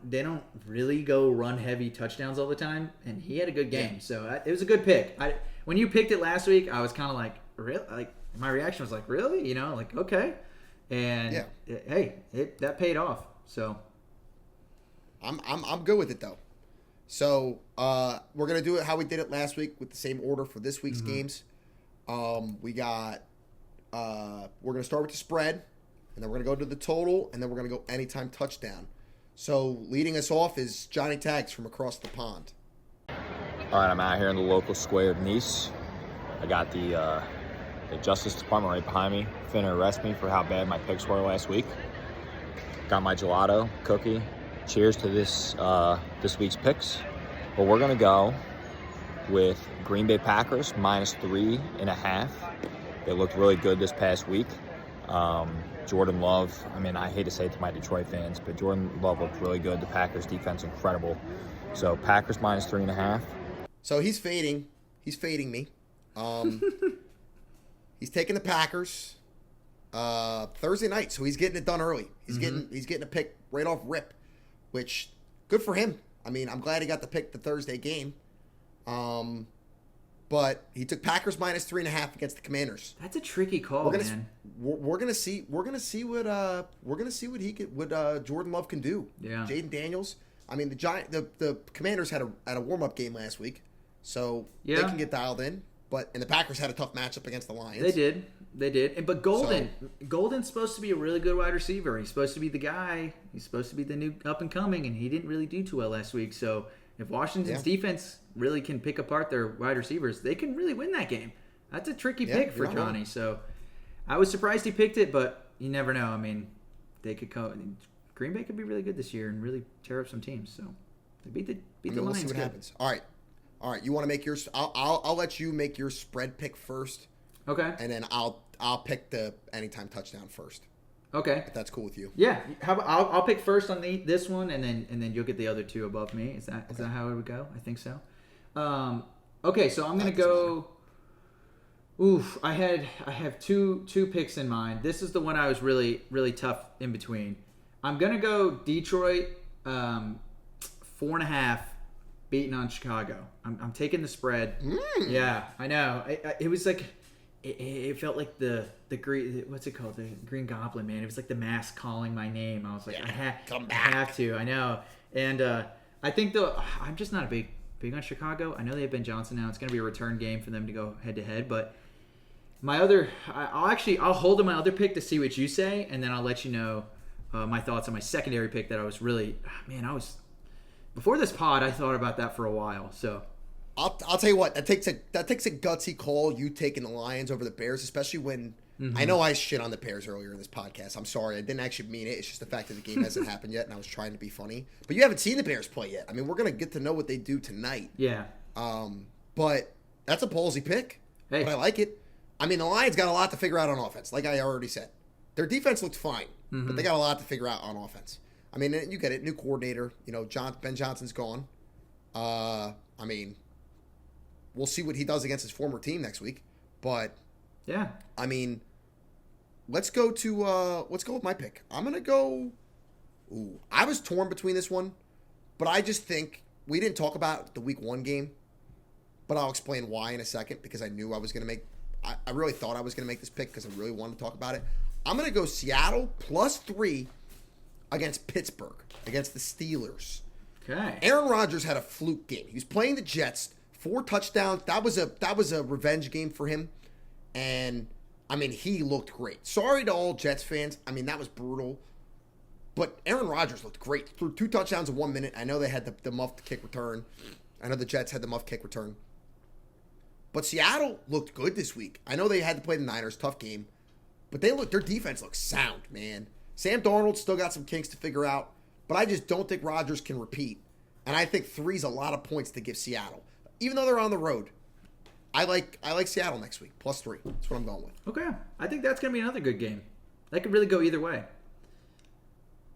they don't really go run heavy touchdowns all the time. And he had a good game. Yeah. So it was a good pick. When you picked it last week, I was kind of like, really? My reaction was like, really? Okay. And that paid off. So I'm good with it though. So we're gonna do it how we did it last week with the same order for this week's games. We got we're gonna start with the spread, and then we're gonna go to the total, and then we're gonna go anytime touchdown. So leading us off is Johnny Tags from across the pond. All right, I'm out here in the local square of Nice. I got the Justice Department right behind me, finna arrest me for how bad my picks were last week. Got my gelato, cookie. Cheers to this week's picks. But we're gonna go with Green Bay Packers -3.5. They looked really good this past week. Jordan Love, I hate to say it to my Detroit fans, but Jordan Love looked really good. The Packers defense incredible. So Packers -3.5. So he's fading. He's fading me. He's taking the Packers Thursday night, so he's getting it done early. He's getting a pick right off rip, which good for him. I'm glad he got the pick the Thursday game. But he took Packers -3.5 against the Commanders. That's a tricky call, man. We're gonna see what Jordan Love can do. Yeah. Jaden Daniels. The Commanders had a warm-up game last week, so they can get dialed in. And the Packers had a tough matchup against the Lions. They did. But Golden's supposed to be a really good wide receiver. He's supposed to be the guy. He's supposed to be the new up and coming, and he didn't really do too well last week. So if Washington's defense really can pick apart their wide receivers, they can really win that game. That's a tricky pick for Johnny. Wrong. So I was surprised he picked it, but you never know. They could go. Green Bay could be really good this year and really tear up some teams. So they beat the Lions. We'll see what happens. All right. You want to make yours? I'll let you make your spread pick first. Okay. And then I'll pick the anytime touchdown first. Okay. If that's cool with you. Yeah. How about I'll pick first on this one, and then you'll get the other two above me. Is that how it would go? I think so. Okay. So I'm gonna go. Oof. I have two picks in mind. This is the one I was really really tough in between. I'm gonna go Detroit 4.5 beating on Chicago. I'm taking the spread. Yeah, I know. It was like it felt like the green, what's it called, the Green Goblin, man. It was like the mask calling my name. I was like, come I back. have to. I know. And I think I'm just not a big on Chicago. I know they have Ben Johnson now. It's going to be a return game for them to go head to head. But I'll hold on my other pick to see what you say, and then I'll let you know my thoughts on my secondary pick that I was really, before this pod, I thought about that for a while. So I'll tell you what, that takes a gutsy call, you taking the Lions over the Bears, especially when I know I shit on the Bears earlier in this podcast. I'm sorry. I didn't actually mean it. It's just the fact that the game hasn't happened yet, and I was trying to be funny. But you haven't seen the Bears play yet. I mean, we're going to get to know what they do tonight. yeah. But that's a ballsy pick. Hey. But I like it. I mean, the Lions got a lot to figure out on offense, like I already said. Their defense looked fine, but they got a lot to figure out on offense. I mean, you get it. New coordinator. Ben Johnson's gone. I mean, we'll see what he does against his former team next week. But Yeah. I mean, let's go with my pick. I'm gonna go. Ooh, I was torn between this one, but I just think we didn't talk about the Week 1 game, but I'll explain why in a second because I knew I was gonna make. I really thought I was gonna make this pick because I really wanted to talk about it. I'm gonna go Seattle +3 against Pittsburgh against the Steelers. Okay. Aaron Rodgers had a fluke game. He was playing the Jets, 4 touchdowns. That was a revenge game for him, and I mean he looked great. Sorry to all Jets fans. I mean that was brutal, but Aaron Rodgers looked great. Threw 2 touchdowns in 1 minute. I know they had the muffed kick return. I know the Jets had the muffed kick return, but Seattle looked good this week. I know they had to play the Niners, tough game, but their defense looks sound, man. Sam Darnold still got some kinks to figure out, but I just don't think Rodgers can repeat. And I think 3's a lot of points to give Seattle. Even though they're on the road, I like Seattle next week, +3. That's what I'm going with. Okay. I think that's going to be another good game. That could really go either way.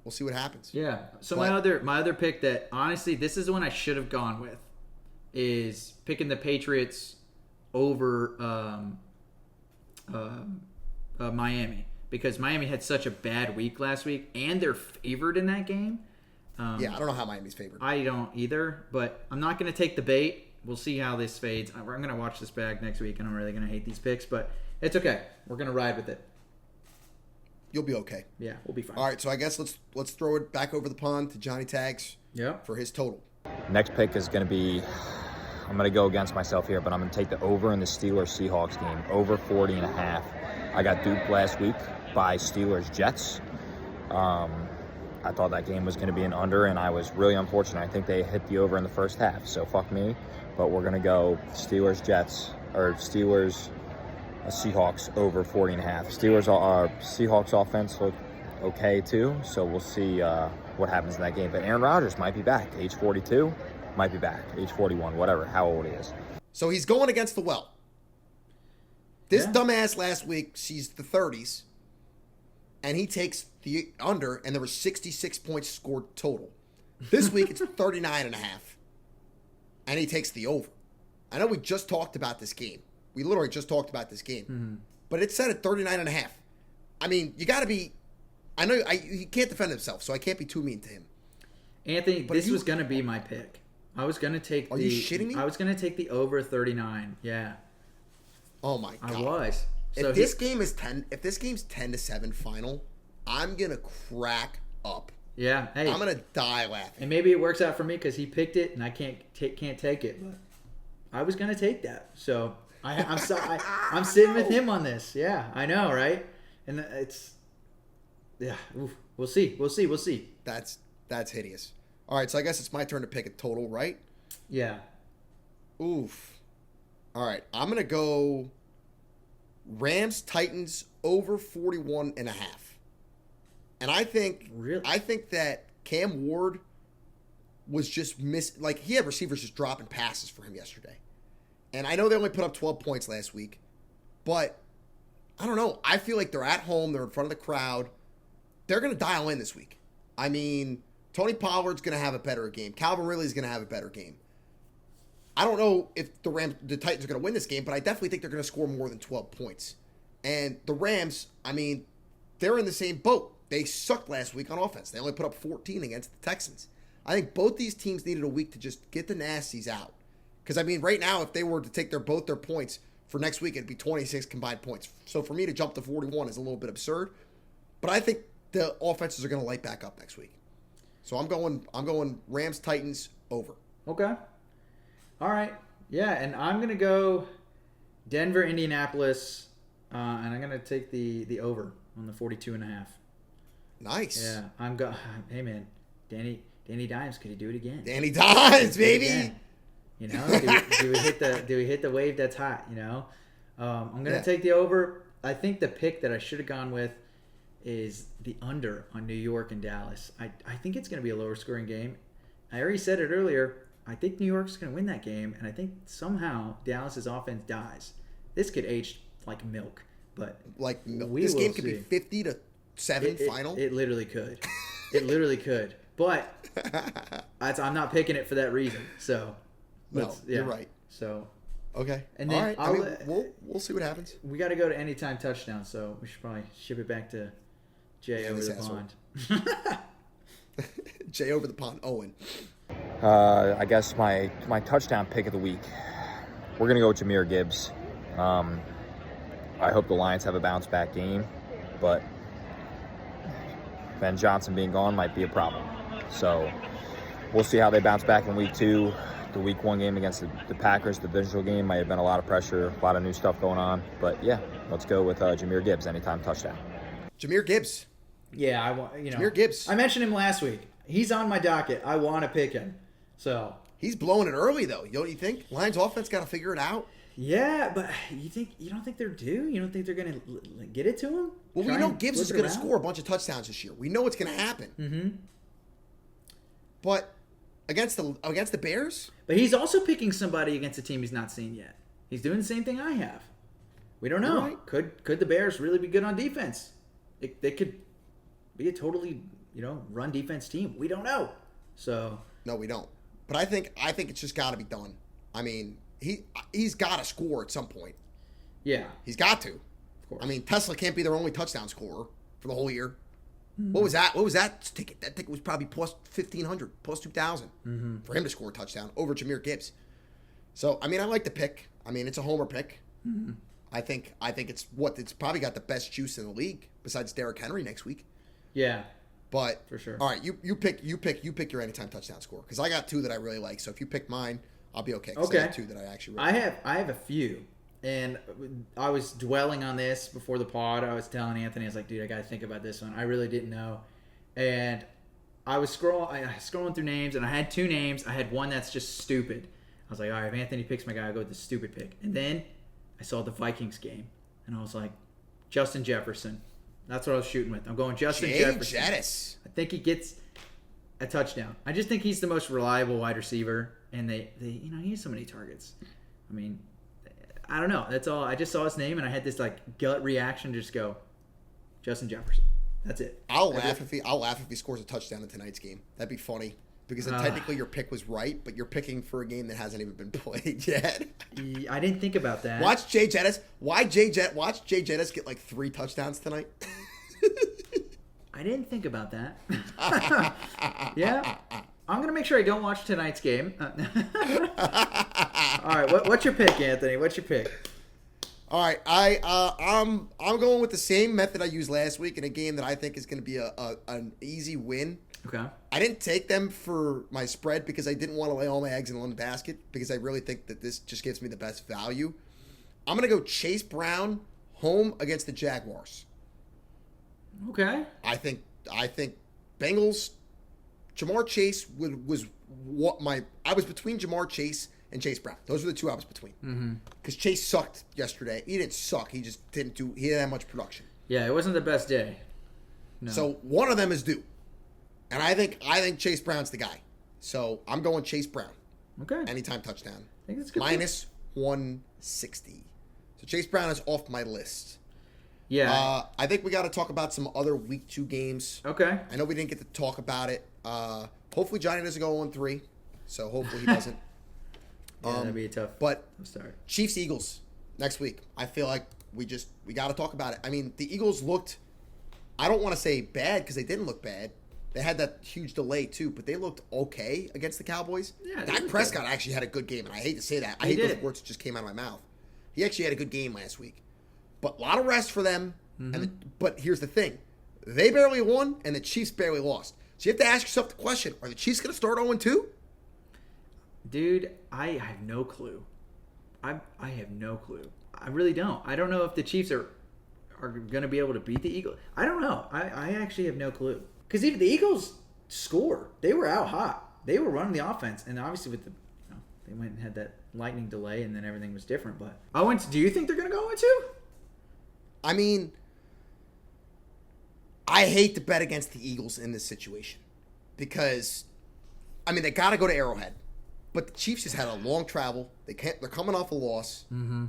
We'll see what happens. Yeah. So But- my other pick that, honestly, this is the one I should have gone with, is picking the Patriots over Miami. Because Miami had such a bad week last week, and they're favored in that game. Yeah, I don't know how Miami's favored. I don't either, but I'm not going to take the bait. We'll see how this fades. I'm going to watch this back next week, and I'm really going to hate these picks, but it's okay. We're going to ride with it. You'll be okay. Yeah, we'll be fine. All right, so I guess let's throw it back over the pond to Johnny Tags Yep. for his total. Next pick is going to be, I'm going to go against myself here, but I'm going to take the over in the Steelers-Seahawks game, over 40.5. I got duped last week by Steelers-Jets. I thought that game was going to be an under, and I was really unfortunate. I think they hit the over in the first half, so fuck me. But we're going to go Steelers-Jets, or Steelers-Seahawks over 40.5. Seahawks offense looked okay too, so we'll see what happens in that game. But Aaron Rodgers might be back, age 42, might be back, age 41, whatever, how old he is. So he's going against the well. This Yeah. dumbass last week sees the 30s, and he takes the under, and there were 66 points scored total. This week it's 39.5, and he takes the over. I know we just talked about this game. We literally just talked about this game, but it's set at 39.5. I mean, you got to be. I know he can't defend himself, so I can't be too mean to him. Anthony, But this you- was going to be my pick. I was going to take Are you shitting me? I was going to take the over 39. Yeah, Oh my god! I was. So If this game's 10-7 final, I'm gonna crack up. yeah, hey. I'm gonna die laughing. And maybe it works out for me because he picked it and I can't take it. But I was gonna take that, so I'm sitting with him on this. Yeah, I know, right? And oof. We'll see. That's hideous. All right, so I guess it's my turn to pick a total, right? Yeah. Oof. All right, I'm gonna go Rams Titans over 41.5. And I think that Cam Ward was just he had receivers just dropping passes for him yesterday. And I know they only put up 12 points last week, but I don't know. I feel like they're at home, they're in front of the crowd. They're going to dial in this week. I mean, Tony Pollard's going to have a better game. Calvin Ridley's going to have a better game. I don't know if the Titans are going to win this game, but I definitely think they're going to score more than 12 points. And the Rams, I mean, they're in the same boat. They sucked last week on offense. They only put up 14 against the Texans. I think both these teams needed a week to just get the nasties out. Because, I mean, right now, if they were to take both their points, for next week, it'd be 26 combined points. So for me to jump to 41 is a little bit absurd. But I think the offenses are going to light back up next week. So I'm going Rams, Titans, over. Okay. All right. Yeah, and I'm going to go Denver, Indianapolis, and I'm going to take the over on the 42.5. Nice. Yeah, hey, man, Danny Dimes, could he do it again? Danny Dimes, baby. You know, do we hit the wave that's hot? You know, I'm gonna take the over. I think the pick that I should have gone with is the under on New York and Dallas. I think it's gonna be a lower scoring game. I already said it earlier. I think New York's gonna win that game, and I think somehow Dallas's offense dies. This could age like milk, but this game could be 50-7 final. It literally could. It literally could. But I'm not picking it for that reason. So. You're right. So, okay, and then all right. We'll see what happens. We got to go to anytime touchdown, so we should probably ship it back to Jay over the pond. Jay over the pond, Owen. I guess my touchdown pick of the week. We're gonna go with Jahmyr Gibbs. I hope the Lions have a bounce back game, but Ben Johnson being gone might be a problem. So we'll see how they bounce back in week 2. The week 1 game against the Packers, the divisional game, might have been a lot of pressure, a lot of new stuff going on. But yeah, let's go with Jahmyr Gibbs, anytime touchdown. Jahmyr Gibbs. Yeah, Jahmyr Gibbs. I mentioned him last week. He's on my docket. I want to pick him. So he's blowing it early though. Don't you think? Lions offense got to figure it out. Yeah, but you don't think they're due? You don't think they're going to get it to him? Well, we know Gibbs is going to score a bunch of touchdowns this year. We know it's going to happen. Mm-hmm. But against the Bears? But he's also picking somebody against a team he's not seen yet. He's doing the same thing I have. We don't know. Right. Could the Bears really be good on defense? They could be a totally, run defense team. We don't know. So no, we don't. But I think it's just got to be done. I mean, he's got to score at some point. Yeah, he's got to. Of course. I mean, Tesla can't be their only touchdown scorer for the whole year. What was that ticket? That ticket was probably plus 1,500, plus 2,000 for him to score a touchdown over Jahmyr Gibbs. So, I mean, I like the pick. I mean, it's a homer pick. Mm-hmm. I think it's probably got the best juice in the league besides Derrick Henry next week. Yeah, but for sure. All right, you pick your anytime touchdown score because I got 2 that I really like. So if you pick mine, I'll be okay. Okay. I got 2 that I actually really like. I have a few. And I was dwelling on this before the pod. I was telling Anthony, I was like, dude, I got to think about this one. I really didn't know. And I was scrolling through names, and I had 2 names. I had one that's just stupid. I was like, all right, if Anthony picks my guy, I'll go with the stupid pick. And then I saw the Vikings game, and I was like, Justin Jefferson. That's what I was shooting with. I'm going Justin Jefferson. Jettis. I think he gets a touchdown. I just think he's the most reliable wide receiver, and they he has so many targets. I mean, I don't know. That's all. I just saw his name, and I had this gut reaction to just go, Justin Jefferson. That's it. I'll laugh if he scores a touchdown in tonight's game. That'd be funny because then technically your pick was right, but you're picking for a game that hasn't even been played yet. I didn't think about that. Watch Jay Jettis. Watch Jay Jettis get 3 touchdowns tonight. I didn't think about that. Yeah. I'm going to make sure I don't watch tonight's game. All right, what's your pick, Anthony? What's your pick? All right, I'm going with the same method I used last week in a game that I think is going to be an easy win. Okay. I didn't take them for my spread because I didn't want to lay all my eggs in one basket because I really think that this just gives me the best value. I'm going to go Chase Brown home against the Jaguars. Okay. I think Bengals. Jamar Chase was what I was between Jamar Chase and Chase Brown. Those were the 2 I was between. Because Chase sucked yesterday. He didn't suck. He just he didn't have much production. Yeah, it wasn't the best day. No. So one of them is due. And I think Chase Brown's the guy. So I'm going Chase Brown. Okay. Anytime touchdown. I think that's good. Minus 160. So Chase Brown is off my list. Yeah. I think we got to talk about some other week 2 games. Okay. I know we didn't get to talk about it. Hopefully Johnny doesn't go 0-3. So hopefully he doesn't. Yeah, that'd be a tough start. Chiefs Eagles next week. I feel like we got to talk about it. I mean, the Eagles looked, I don't want to say bad because they didn't look bad. They had that huge delay too, but they looked okay against the Cowboys. Yeah, Dak Prescott actually had a good game, and I hate to say that. I hate those words that just came out of my mouth. He actually had a good game last week. But a lot of rest for them. But here's the thing. They barely won, and the Chiefs barely lost. So you have to ask yourself the question, are the Chiefs going to start 0-2? Dude, I have no clue. I have no clue. I really don't. I don't know if the Chiefs are going to be able to beat the Eagles. I don't know. I actually have no clue. Because even the Eagles scored. They were out hot. They were running the offense. And obviously with the they went and had that lightning delay, and then everything was different. But do you think they're going to go 0-2? I mean, I hate to bet against the Eagles in this situation because, I mean, they got to go to Arrowhead, but the Chiefs just had a long travel. They're coming off a loss. Mm-hmm.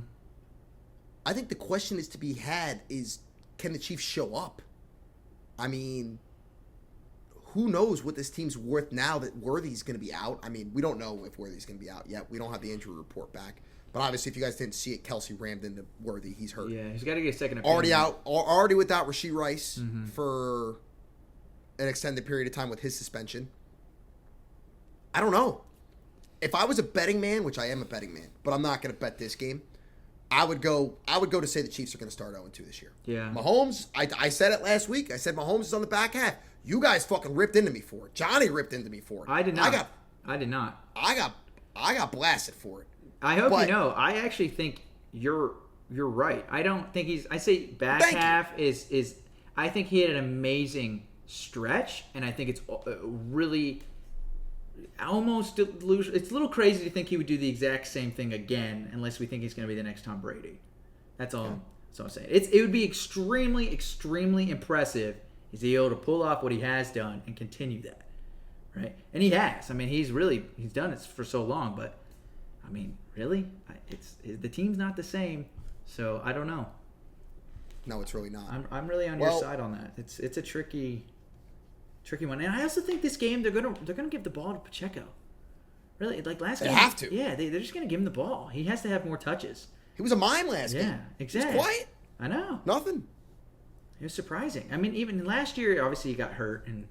I think the question is to be had is, can the Chiefs show up? I mean, who knows what this team's worth now that Worthy's going to be out? I mean, we don't know if Worthy's going to be out yet. We don't have the injury report back. But obviously, if you guys didn't see it, Kelsey rammed into Worthy. He's hurt. Yeah, he's got to get a second opinion. Already out. Already without Rashee Rice for an extended period of time with his suspension. I don't know. If I was a betting man, which I am a betting man, but I'm not going to bet this game, I would go to say the Chiefs are going to start 0-2 this year. Yeah. Mahomes, I said it last week. I said Mahomes is on the back half. You guys fucking ripped into me for it. Johnny ripped into me for it. I did not. I did not. I got blasted for it. I hope you know. I actually think you're right. I don't think he's. I say back half is. I think he had an amazing stretch, and I think it's really almost delusional. It's a little crazy to think he would do the exact same thing again, unless we think he's going to be the next Tom Brady. That's all. Yeah. That's all I'm saying. It would be extremely, extremely impressive. Is he able to pull off what he has done and continue that, right? And he has. I mean, he's done it for so long, but. I mean, really? The team's not the same, so I don't know. No, it's really not. I'm really on your side on that. It's a tricky one, and I also think this game they're gonna give the ball to Pacheco. Really, like last game. They have to. Yeah, they're just gonna give him the ball. He has to have more touches. He was a mime last game. Yeah, exactly. He was quiet. I know. Nothing. It was surprising. I mean, even last year, obviously he got hurt, and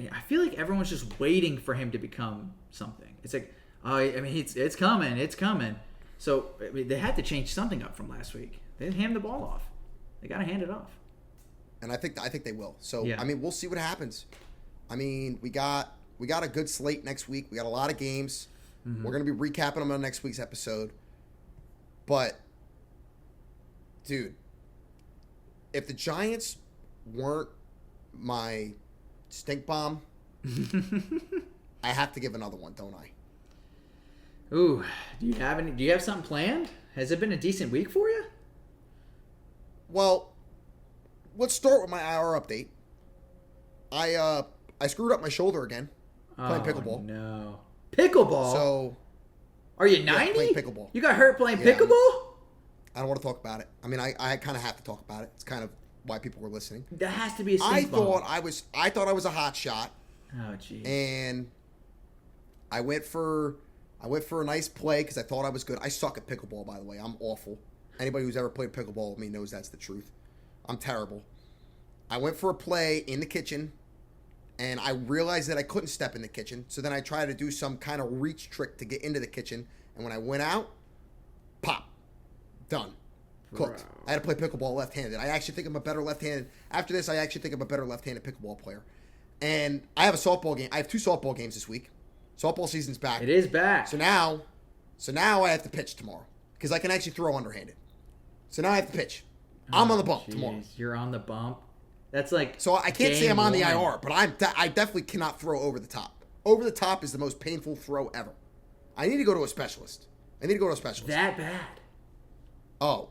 I feel like everyone's just waiting for him to become something. It's like. I mean, it's coming. It's coming. So I mean, they had to change something up from last week. They didn't hand the ball off. They got to hand it off. And I think they will. So yeah. I mean, we'll see what happens. I mean, we got a good slate next week. We got a lot of games. Mm-hmm. We're gonna be recapping them on next week's episode. But, dude, if the Giants weren't my stink bomb, I have to give another one, don't I? Ooh, do you have something planned? Has it been a decent week for you? Well, let's start with my IR update. I screwed up my shoulder again playing pickleball. No. Pickleball? So are you 90? Yeah, playing pickleball. You got hurt playing pickleball? I don't want to talk about it. I mean, I kind of have to talk about it. It's kind of why people were listening. That has to be a I thought I was a hot shot. Oh, jeez. And I went for a nice play because I thought I was good. I suck at pickleball, by the way. I'm awful. Anybody who's ever played pickleball with me knows that's the truth. I'm terrible. I went for a play in the kitchen, and I realized that I couldn't step in the kitchen. So then I tried to do some kind of reach trick to get into the kitchen. And when I went out, pop. Done. Cooked. I had to play pickleball left-handed. I actually think I'm a better left-handed. After this, I actually think I'm a better left-handed pickleball player. And I have a softball game. I have 2 softball games this week. Softball season's back. It is back. So now I have to pitch tomorrow because I can actually throw underhanded. So now I have to pitch. I'm on the bump tomorrow. You're on the bump. That's like so I can't say I'm on the IR, but I definitely cannot throw over the top. Over the top is the most painful throw ever. I need to go to a specialist. That bad? Oh,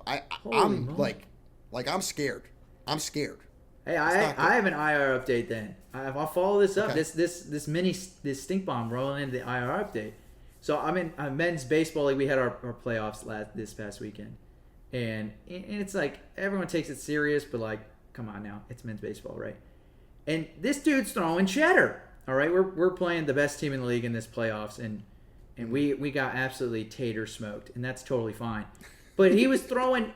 I'm like I'm scared. Hey, I have an IR update then. I'll follow this up. Okay. This stink bomb rolling into the IR update. So I'm in men's baseball league. We had our playoffs this past weekend, and it's like everyone takes it serious, but like, come on now, it's men's baseball, right? And this dude's throwing cheddar. All right, we're playing the best team in the league in this playoffs, and we got absolutely tater smoked, and that's totally fine. But he was throwing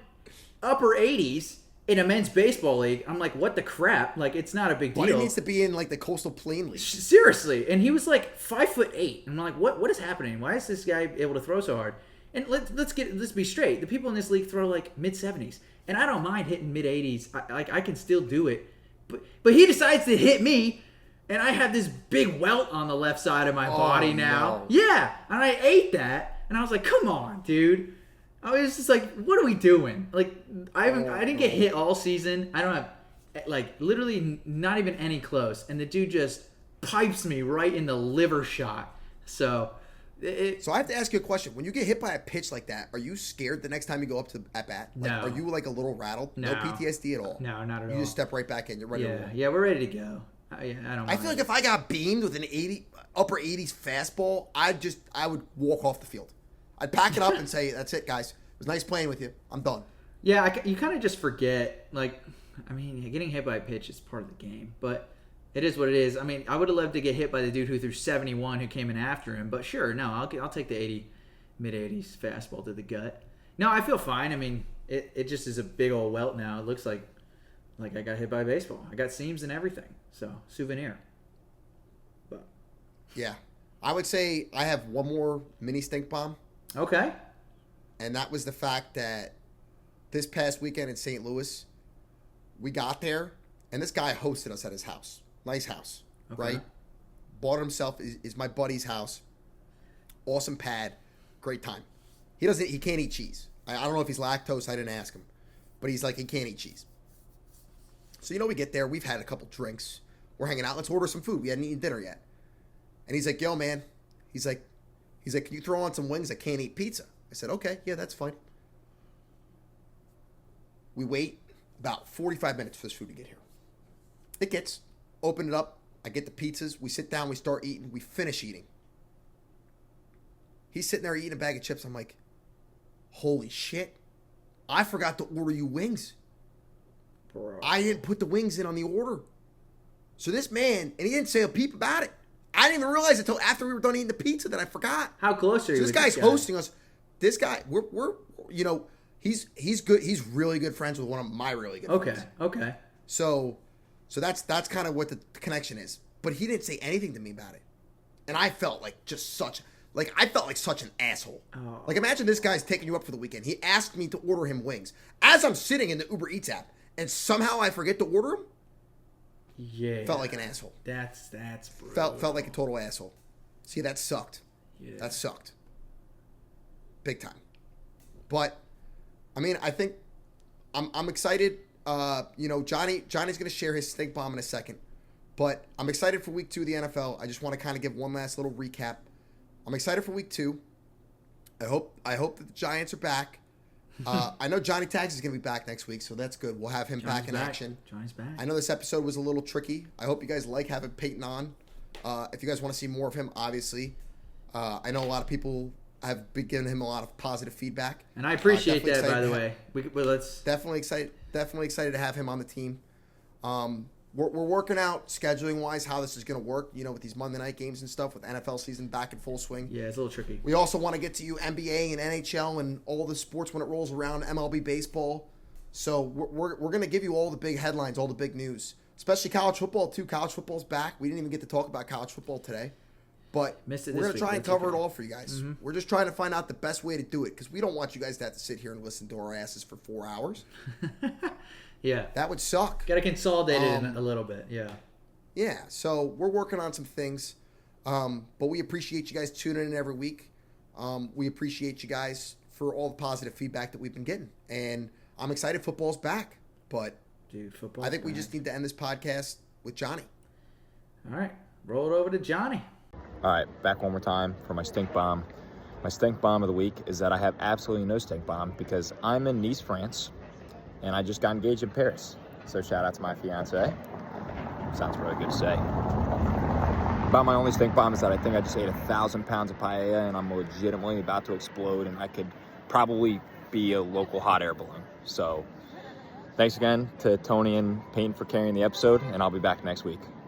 upper 80s. In a men's baseball league, I'm like, what the crap? Like, it's not a big deal. But he needs to be in, like, the Coastal Plain League. Seriously. And he was, like, 5'8". I'm like, what is happening? Why is this guy able to throw so hard? And let's be straight. The people in this league throw like mid-70s, and I don't mind hitting mid-80s. I can still do it, but he decides to hit me, and I have this big welt on the left side of my body now. No. Yeah, and I ate that, and I was like, come on, dude. I was just like, what are we doing? Like, I didn't get hit all season. I don't have, like, literally not even any close. And the dude just pipes me right in the liver shot. So I have to ask you a question. When you get hit by a pitch like that, are you scared the next time you go up to at bat? Like, No. Are you like a little rattled? No. No PTSD at all? No, not at all. You just step right back in. You're ready to roll. Yeah, we're ready to go. I don't. I feel like if I got beamed with an upper 80s fastball, I would walk off the field. I'd pack it up and say, "That's it, guys. It was nice playing with you. I'm done." Yeah, you kind of just forget. Like, I mean, getting hit by a pitch is part of the game, but it is what it is. I mean, I would have loved to get hit by the dude who threw 71 who came in after him, but sure, no, I'll take the mid-80s fastball to the gut. No, I feel fine. I mean, it just is a big old welt now. It looks like I got hit by a baseball. I got seams and everything. So, souvenir. But yeah, I would say I have one more mini stink bomb. Okay. And that was the fact that this past weekend in St. Louis, we got there, and this guy hosted us at his house. Nice house, Okay. right? Bought it himself. Is my buddy's house. Awesome pad. Great time. He can't eat cheese. I don't know if he's lactose. I didn't ask him. But he's like, he can't eat cheese. So, we get there. We've had a couple drinks. We're hanging out. Let's order some food. We hadn't eaten dinner yet. And he's like, yo, man. He's like, can you throw on some wings? I can't eat pizza. I said, okay, yeah, that's fine. We wait about 45 minutes for this food to get here. It gets, open it up. I get the pizzas. We sit down. We start eating. We finish eating. He's sitting there eating a bag of chips. I'm like, holy shit. I forgot to order you wings. Bro. I didn't put the wings in on the order. So this man, and he didn't say a peep about it. I didn't even realize it until after we were done eating the pizza that I forgot. How close are you? So this guy's hosting us. This guy, we're he's good. He's really good friends with one of my really good friends. Okay. So that's kind of what the connection is. But he didn't say anything to me about it, and I felt like such an asshole. Oh. Like, imagine this guy's taking you up for the weekend. He asked me to order him wings as I'm sitting in the Uber Eats app, and somehow I forget to order him. Yeah. Felt like an asshole. That's brutal. Felt like a total asshole. See, that sucked. Yeah. That sucked. Big time. But I mean, I think I'm excited. Johnny's going to share his stink bomb in a second. But I'm excited for week 2 of the NFL. I just want to kind of give one last little recap. I'm excited for week 2. I hope that the Giants are back. I know Johnny Tags is going to be back next week, so that's good. We'll have him back in action. Johnny's back. I know this episode was a little tricky. I hope you guys like having Peyton on. If you guys want to see more of him, obviously. I know a lot of people have been giving him a lot of positive feedback. And I appreciate that, by the way. Let's definitely excited to have him on the team. We're working out scheduling wise how this is going to work. With these Monday night games and stuff with NFL season back in full swing. Yeah, it's a little tricky. We also want to get to you NBA and NHL and all the sports when it rolls around, MLB baseball. So we're going to give you all the big headlines, all the big news, especially college football too. College football's back. We didn't even get to talk about college football today. But we're going to try and cover it all for you guys. Mm-hmm. We're just trying to find out the best way to do it because we don't want you guys to have to sit here and listen to our asses for 4 hours. Yeah. That would suck. Got to consolidate it a little bit. Yeah. Yeah. So we're working on some things. But we appreciate you guys tuning in every week. We appreciate you guys for all the positive feedback that we've been getting. And I'm excited football's back. But dude, I think we just need to end this podcast with Johnny. All right. Roll it over to Johnny. All right, back one more time for my stink bomb. My stink bomb of the week is that I have absolutely no stink bomb because I'm in Nice, France, and I just got engaged in Paris. So shout out to my fiance. Sounds really good to say. About my only stink bomb is that I think I just ate 1,000 pounds of paella, and I'm legitimately about to explode, and I could probably be a local hot air balloon. So thanks again to Tony and Peyton for carrying the episode, and I'll be back next week.